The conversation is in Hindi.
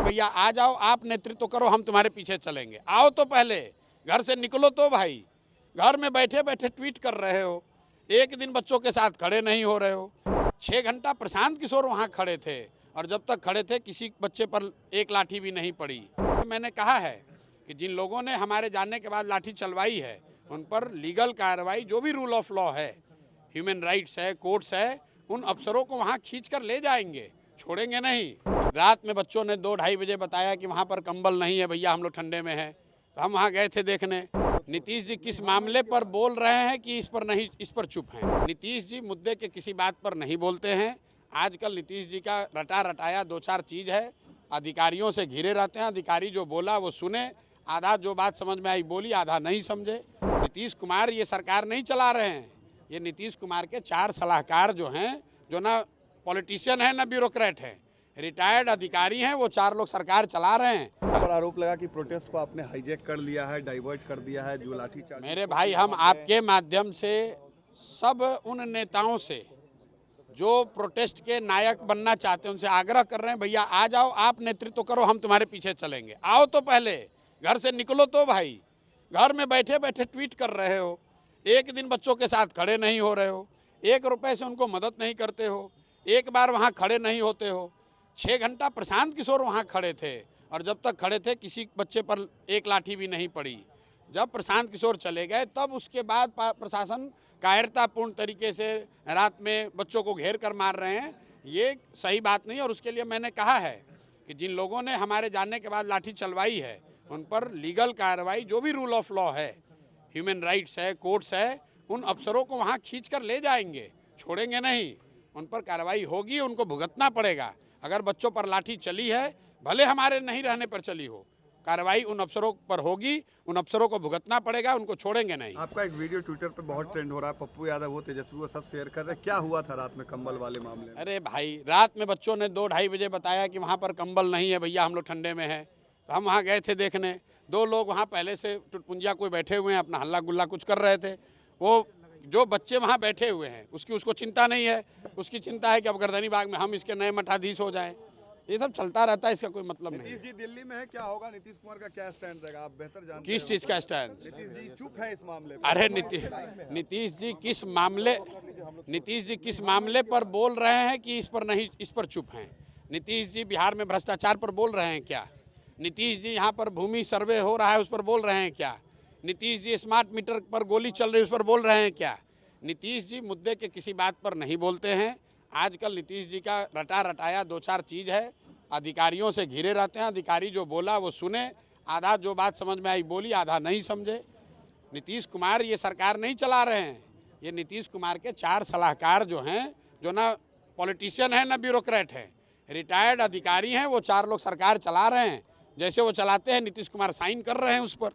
भैया आ जाओ, आप नेतृत्व करो, हम तुम्हारे पीछे चलेंगे। आओ तो पहले घर से निकलो तो भाई। घर में बैठे बैठे ट्वीट कर रहे हो, एक दिन बच्चों के साथ खड़े नहीं हो रहे हो। 6 घंटा प्रशांत किशोर वहाँ खड़े थे और जब तक खड़े थे किसी बच्चे पर एक लाठी भी नहीं पड़ी। मैंने कहा है कि जिन लोगों ने हमारे जाने के बाद लाठी चलवाई है उन पर लीगल कार्रवाई, जो भी रूल ऑफ लॉ है, ह्यूमन राइट्स है, कोर्ट्स है, उन अफसरों को वहाँ खींच कर ले जाएंगे, छोड़ेंगे नहीं। रात में बच्चों ने 2-2:30 बजे बताया कि वहाँ पर कंबल नहीं है भैया, हम लोग ठंडे में हैं, तो हम वहाँ गए थे देखने। नीतीश जी किस मामले पर बोल रहे हैं कि इस पर चुप हैं। नीतीश जी मुद्दे के किसी बात पर नहीं बोलते हैं। आजकल नीतीश जी का रटा रटाया 2-4 चीज़ है, अधिकारियों से घिरे रहते हैं। अधिकारी जो बोला वो सुने, आधा जो बात समझ में आई बोली, आधा नहीं समझे। नीतीश कुमार ये सरकार नहीं चला रहे हैं, ये नीतीश कुमार के 4 सलाहकार जो हैं, जो ना पॉलिटिशियन हैं ना ब्यूरोक्रेट हैं, रिटायर्ड अधिकारी हैं, वो 4 लोग सरकार चला रहे हैं। पर आरोप लगा कि प्रोटेस्ट को आपने हाईजैक कर लिया है, डाइवर्ट कर दिया है, जो लाठीचार्ज। मेरे भाई, हम आपके माध्यम से सब उन नेताओं से जो प्रोटेस्ट के नायक बनना चाहते हैं उनसे आग्रह कर रहे हैं, भैया आ जाओ, आप नेतृत्व करो, हम तुम्हारे पीछे चलेंगे। आओ तो पहले घर से निकलो तो भाई। घर में बैठे बैठे ट्वीट कर रहे हो, एक दिन बच्चों के साथ खड़े नहीं हो रहे हो, 1 रुपये से उनको मदद नहीं करते हो, एक बार वहाँ खड़े नहीं होते हो। 6 घंटा प्रशांत किशोर वहाँ खड़े थे और जब तक खड़े थे किसी बच्चे पर एक लाठी भी नहीं पड़ी। जब प्रशांत किशोर चले गए तब उसके बाद प्रशासन कायरतापूर्ण तरीके से रात में बच्चों को घेर कर मार रहे हैं, ये सही बात नहीं। और उसके लिए मैंने कहा है कि जिन लोगों ने हमारे जाने के बाद लाठी चलवाई है उन पर लीगल कार्रवाई, जो भी रूल ऑफ लॉ है, ह्यूमन राइट्स है, कोर्ट्स है, उन अफसरों को वहाँ खींच कर ले जाएंगे, छोड़ेंगे नहीं। उन पर कार्रवाई होगी, उनको भुगतना पड़ेगा। अगर बच्चों पर लाठी चली है, भले हमारे नहीं रहने पर चली हो, कार्रवाई उन अफसरों पर होगी, उन अफसरों को भुगतना पड़ेगा, उनको छोड़ेंगे नहीं। आपका एक वीडियो ट्विटर पे बहुत ट्रेंड हो रहा है, पप्पू यादव वो तेजस्वी वो सब शेयर कर रहे हैं, क्या हुआ था रात में कंबल वाले मामले में? अरे भाई, रात में बच्चों ने 2-2:30 बजे बताया कि वहाँ पर कंबल नहीं है भैया, हम लोग ठंडे में हैं, तो हम वहाँ गए थे देखने। 2 लोग वहाँ पहले से टुटपुंजिया कोई बैठे हुए हैं, अपना हल्ला गुल्ला कुछ कर रहे थे। वो जो बच्चे वहाँ बैठे हुए हैं उसको चिंता नहीं है, उसकी चिंता है कि अब गर्दनी बाग में हम इसके नए मठाधीश हो जाएं। ये सब चलता रहता है, इसका कोई मतलब नहीं। नीतीश जी दिल्ली में है, क्या होगा? नीतीश कुमार का क्या स्टैंड रहेगा, आप बेहतर जानते हैं। किस चीज़ का स्टैंड? नीतीश जी चुप है इस मामले में। अरे नीतीश जी किस मामले पर बोल रहे हैं कि इस पर चुप हैं? नीतीश जी बिहार में भ्रष्टाचार पर बोल रहे हैं क्या? नीतीश जी यहाँ पर भूमि सर्वे हो रहा है उस पर बोल रहे हैं क्या? नीतीश जी स्मार्ट मीटर पर गोली चल रही है उस पर बोल रहे हैं क्या? नीतीश जी मुद्दे के किसी बात पर नहीं बोलते हैं। आजकल नीतीश जी का रटा रटाया 2-4 चीज़ है, अधिकारियों से घिरे रहते हैं। अधिकारी जो बोला वो सुने, आधा जो बात समझ में आई बोली, आधा नहीं समझे। नीतीश कुमार ये सरकार नहीं चला रहे हैं, ये नीतीश कुमार के 4 सलाहकार जो हैं, जो ना पॉलिटिशियन हैं ना ब्यूरोक्रेट हैं, रिटायर्ड अधिकारी हैं, वो 4 लोग सरकार चला रहे हैं। जैसे वो चलाते हैं नीतीश कुमार साइन कर रहे हैं उस पर।